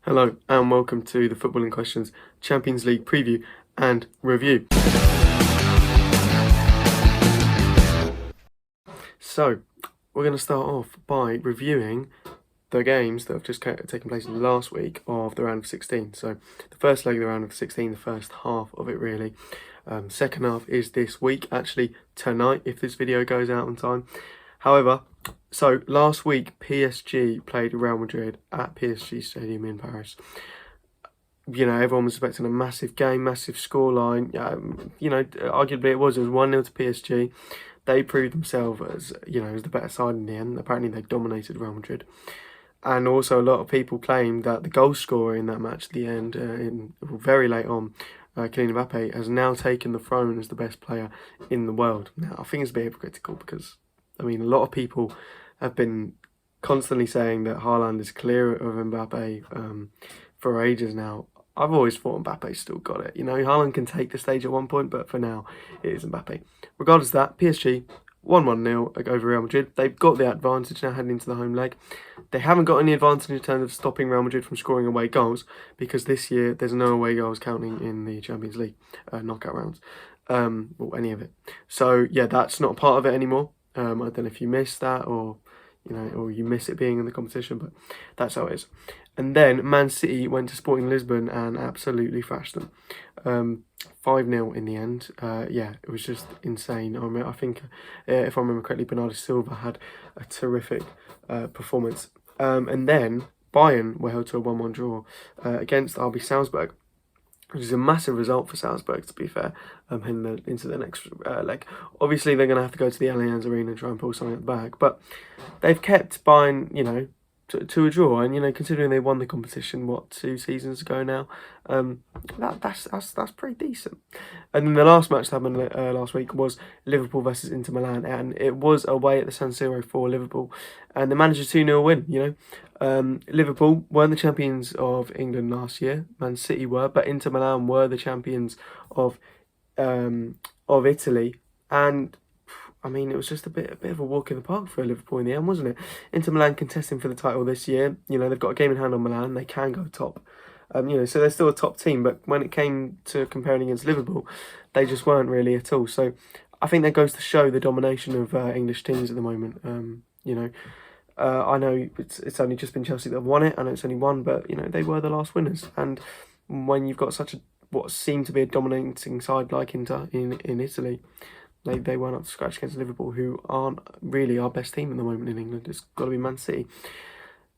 Hello and welcome to the Footballing Questions Champions League preview and review. So, we're going to start off by reviewing the games that have just taken place last week of the round of 16. So, the first leg of the round of 16, the first half of it really. Second half is this week, actually tonight if this video goes out on time. However, so last week PSG played Real Madrid at PSG Stadium in Paris. You know, everyone was expecting a massive game, massive scoreline. Arguably it was 1-0 to PSG. They proved themselves as, as the better side in the end. Apparently they dominated Real Madrid. And also a lot of people claimed that the goal scorer in that match at the end, very late on, Kylian Mbappe, has now taken the throne as the best player in the world. Now, I think it's a bit hypocritical because, a lot of people have been constantly saying that Haaland is clear of Mbappe for ages now. I've always thought Mbappe's still got it. Haaland can take the stage at one point, but for now, it is Mbappe. Regardless of that, PSG 1-0 over Real Madrid. They've got the advantage now heading into the home leg. They haven't got any advantage in terms of stopping Real Madrid from scoring away goals because this year there's no away goals counting in the Champions League knockout rounds, or any of it. So yeah, that's not a part of it anymore. I don't know if you missed that or you miss it being in the competition, but that's how it is. And then Man City went to Sporting Lisbon and absolutely thrashed them. 5-0 in the end. It was just insane. I think, if I remember correctly, Bernardo Silva had a terrific performance. And then Bayern were held to a 1-1 draw against RB Salzburg, which is a massive result for Salzburg, to be fair, into the next leg. Obviously, they're going to have to go to the Allianz Arena and try and pull something at the bag, but they've kept Bayern, to a draw, and considering they won the competition 2 seasons ago now, that's pretty decent. And then the last match that happened last week was Liverpool versus Inter Milan, and it was away at the San Siro for Liverpool, and they managed a 2-0 win. Liverpool weren't the champions of England last year. Man City were, but Inter Milan were the champions of Italy, and it was just a bit of a walk in the park for Liverpool in the end, wasn't it? Inter Milan contesting for the title this year. They've got a game in hand on Milan. They can go top. So they're still a top team. But when it came to comparing against Liverpool, they just weren't really at all. So I think that goes to show the domination of English teams at the moment. I know it's only just been Chelsea that have won it. I know it's only one, but they were the last winners. And when you've got such what seemed to be a dominating side like Inter in Italy, they weren't up to scratch against Liverpool, who aren't really our best team at the moment in England. It's got to be Man City.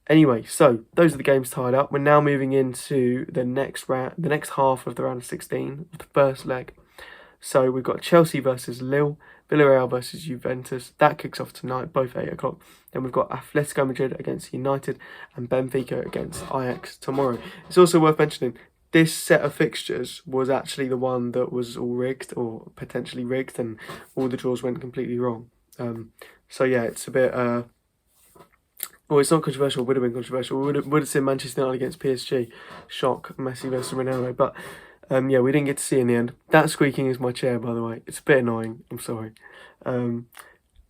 Anyway, so those are the games tied up. We're now moving into the next half of the round of 16, the first leg. So we've got Chelsea versus Lille, Villarreal versus Juventus. That kicks off tonight, both 8 o'clock. Then we've got Atletico Madrid against United and Benfica against Ajax tomorrow. It's also worth mentioning, this set of fixtures was actually the one that was all rigged or potentially rigged, and all the draws went completely wrong. So yeah, it's a bit. Well, it's not controversial. It would have been controversial. We would have seen Manchester United against PSG, shock, Messi versus Ronaldo. But we didn't get to see in the end. That squeaking is my chair, by the way. It's a bit annoying. I'm sorry.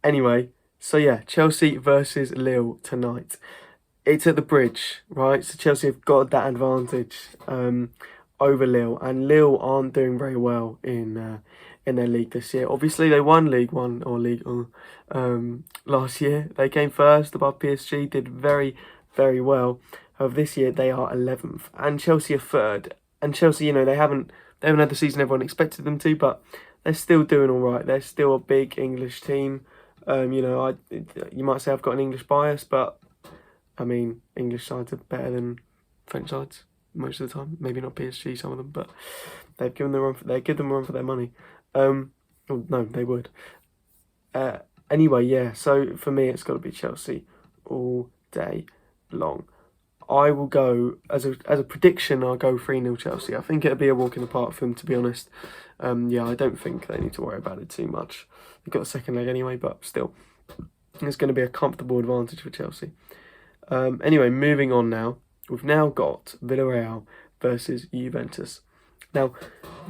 Anyway, so yeah, Chelsea versus Lille tonight. It's at the Bridge, right? So Chelsea have got that advantage over Lille, and Lille aren't doing very well in their league this year. Obviously, they won League One or League last year. They came first above PSG, did very, very well. However, this year they are 11th, and Chelsea are third. And Chelsea, they haven't had the season everyone expected them to, but they're still doing all right. They're still a big English team. You might say I've got an English bias, but English sides are better than French sides most of the time. Maybe not PSG, some of them, but they've given them a run for their money. No, they would. Anyway, yeah. So for me, it's got to be Chelsea all day long. I will go as a prediction. I'll go 3-0 Chelsea. I think it'll be a walk in the park for them, to be honest. I don't think they need to worry about it too much. They've got the second leg anyway, but still, it's going to be a comfortable advantage for Chelsea. Anyway, moving on now. We've now got Villarreal versus Juventus. Now,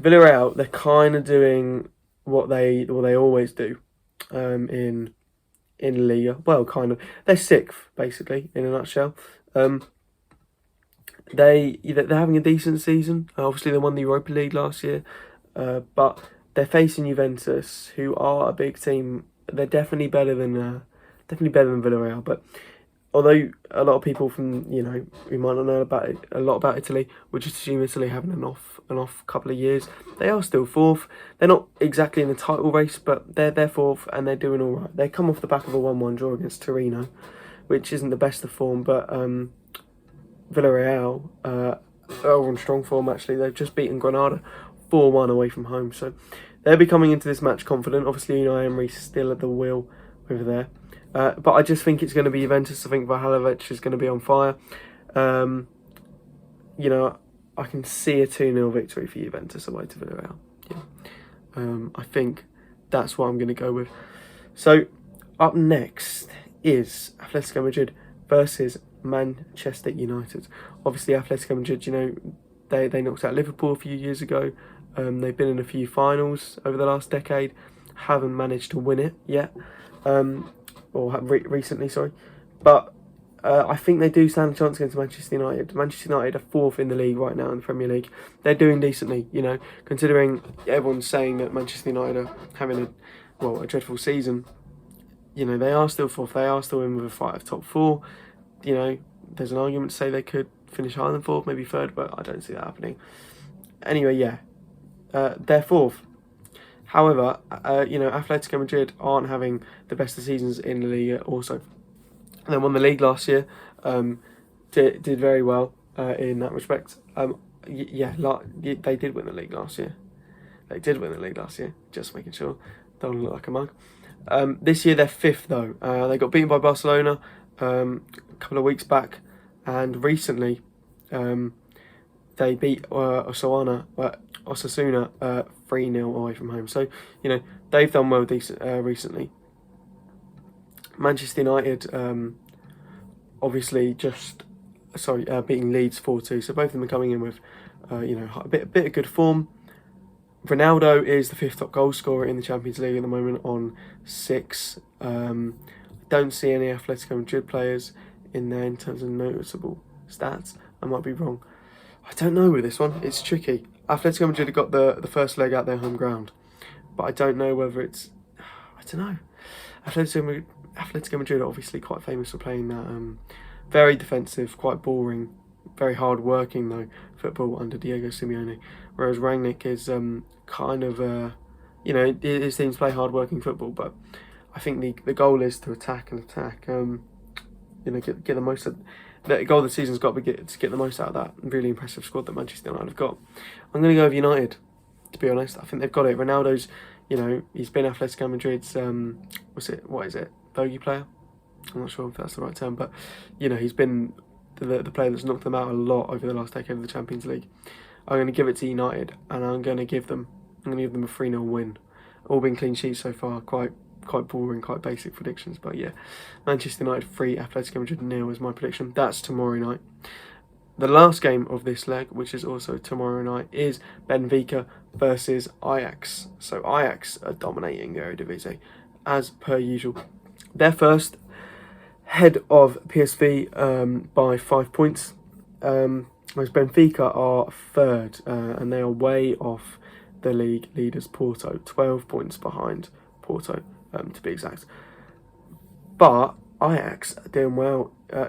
Villarreal, they're kind of doing what they always do in Liga. Well, kind of. They're 6th, basically, in a nutshell. they're having a decent season. Obviously, they won the Europa League last year, but they're facing Juventus, who are a big team. They're definitely better than Villarreal. But although a lot of people from who might not know about a lot about Italy would just assume Italy having an off couple of years, they are still fourth. They're not exactly in the title race, but they're fourth and they're doing all right. They come off the back of a 1-1 draw against Torino, which isn't the best of form, but Villarreal are on strong form actually. They've just beaten Granada 4-1 away from home, so they'll be coming into this match confident. Obviously, Unai Emery's still at the wheel over there. But I just think it's going to be Juventus. I think Vlahovic is going to be on fire. I can see a 2-0 victory for Juventus away to Villarreal. Yeah. I think that's what I'm going to go with. So, up next is Atletico Madrid versus Manchester United. Obviously, Atletico Madrid, they knocked out Liverpool a few years ago. They've been in a few finals over the last decade. Haven't managed to win it yet. Recently, sorry. But I think they do stand a chance against Manchester United. Manchester United are fourth in the league right now in the Premier League. They're doing decently, considering everyone's saying that Manchester United are having a dreadful season. They are still fourth. They are still in with a fight of top four. There's an argument to say they could finish higher than fourth, maybe third, but I don't see that happening. Anyway, they're fourth. However, Atletico Madrid aren't having the best of seasons in the league also. They won the league last year, did very well in that respect. They did win the league last year. Just making sure. Don't look like a mug. This year they're fifth though. They got beaten by Barcelona a couple of weeks back, and recently they beat Osasuna 3-0 away from home. So they've done well recently. Manchester United obviously beating Leeds 4-2. So both of them are coming in with a bit of good form. Ronaldo is the fifth top goal scorer in the Champions League at the moment on 6. Don't see any Atletico Madrid players in there in terms of noticeable stats. I might be wrong. I don't know with this one. It's tricky. Atletico Madrid have got the first leg out their home ground, but I don't know whether it's. I don't know. Atletico Madrid are obviously quite famous for playing that very defensive, quite boring, very hard working though football under Diego Simeone, whereas Rangnick is his teams play hard working football, but I think the goal is to attack, get the most of the goal of the season's got to be to get the most out of that really impressive squad that Manchester United have got. I'm going to go with United, to be honest. I think they've got it. Ronaldo's, he's been Atletico Madrid's bogey player. I'm not sure if that's the right term, but he's been the player that's knocked them out a lot over the last decade of the Champions League. I'm going to give it to United, and I'm going to give them a 3-0 win. All been clean sheets so far, quite boring, quite basic predictions, but yeah. Manchester United 3, Atletico Madrid 0 is my prediction. That's tomorrow night. The last game of this leg, which is also tomorrow night, is Benfica versus Ajax. So Ajax are dominating the Eredivisie, as per usual. They're first, head of PSV by 5 points, whereas Benfica are third, and they are way off the league leaders Porto, 12 points behind Porto, to be exact. But Ajax are doing well. I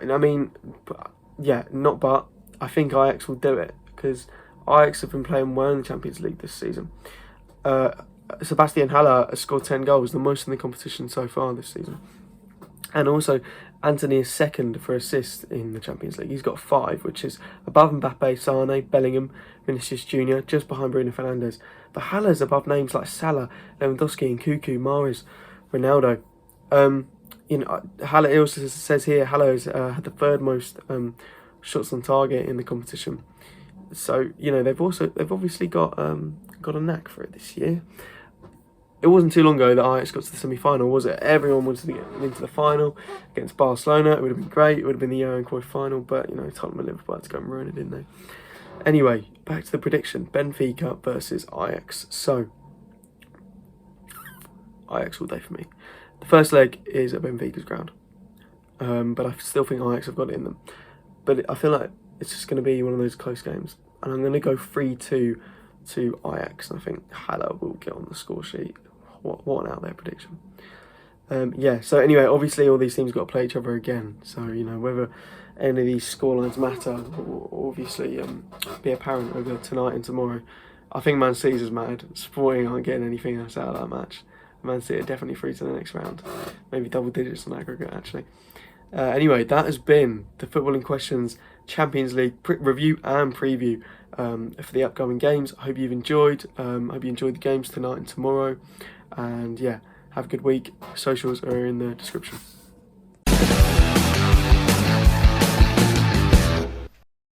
think Ajax will do it because Ajax have been playing well in the Champions League this season. Sebastian Haller has scored 10 goals, the most in the competition so far this season. And also, Anthony is second for assists in the Champions League. He's got 5, which is above Mbappe, Sane, Bellingham, Vinicius Jr., just behind Bruno Fernandes. But Haller's above names like Salah, Lewandowski, and Cuckoo, Mahrez, Ronaldo. Haller, it also says here, Haller has had the third most shots on target in the competition. So they've obviously got a knack for it this year. It wasn't too long ago that Ajax got to the semi-final, was it? Everyone wanted to get into the final against Barcelona. It would have been great. It would have been the Johan Cruyff final, but Tottenham and Liverpool had to go and ruin it, didn't they? Anyway, back to the prediction: Benfica versus Ajax. So Ajax all day for me. The first leg is at Benfica's ground, but I still think Ajax have got it in them. But I feel like it's just going to be one of those close games. And I'm going to go 3-2 to Ajax. And I think Haller will get on the score sheet. What an out there prediction. Yeah, so anyway, obviously all these teams got to play each other again. So, you know, whether any of these scorelines matter will obviously be apparent over tonight and tomorrow. I think Man City's is mad. Sporting aren't getting anything else out of that match. Man City are definitely through to the next round. Maybe double digits on aggregate, actually. Anyway, that has been the Footballing Questions Champions League review and preview for the upcoming games. I hope you've enjoyed. Hope you enjoyed the games tonight and tomorrow. And yeah, have a good week. Socials are in the description.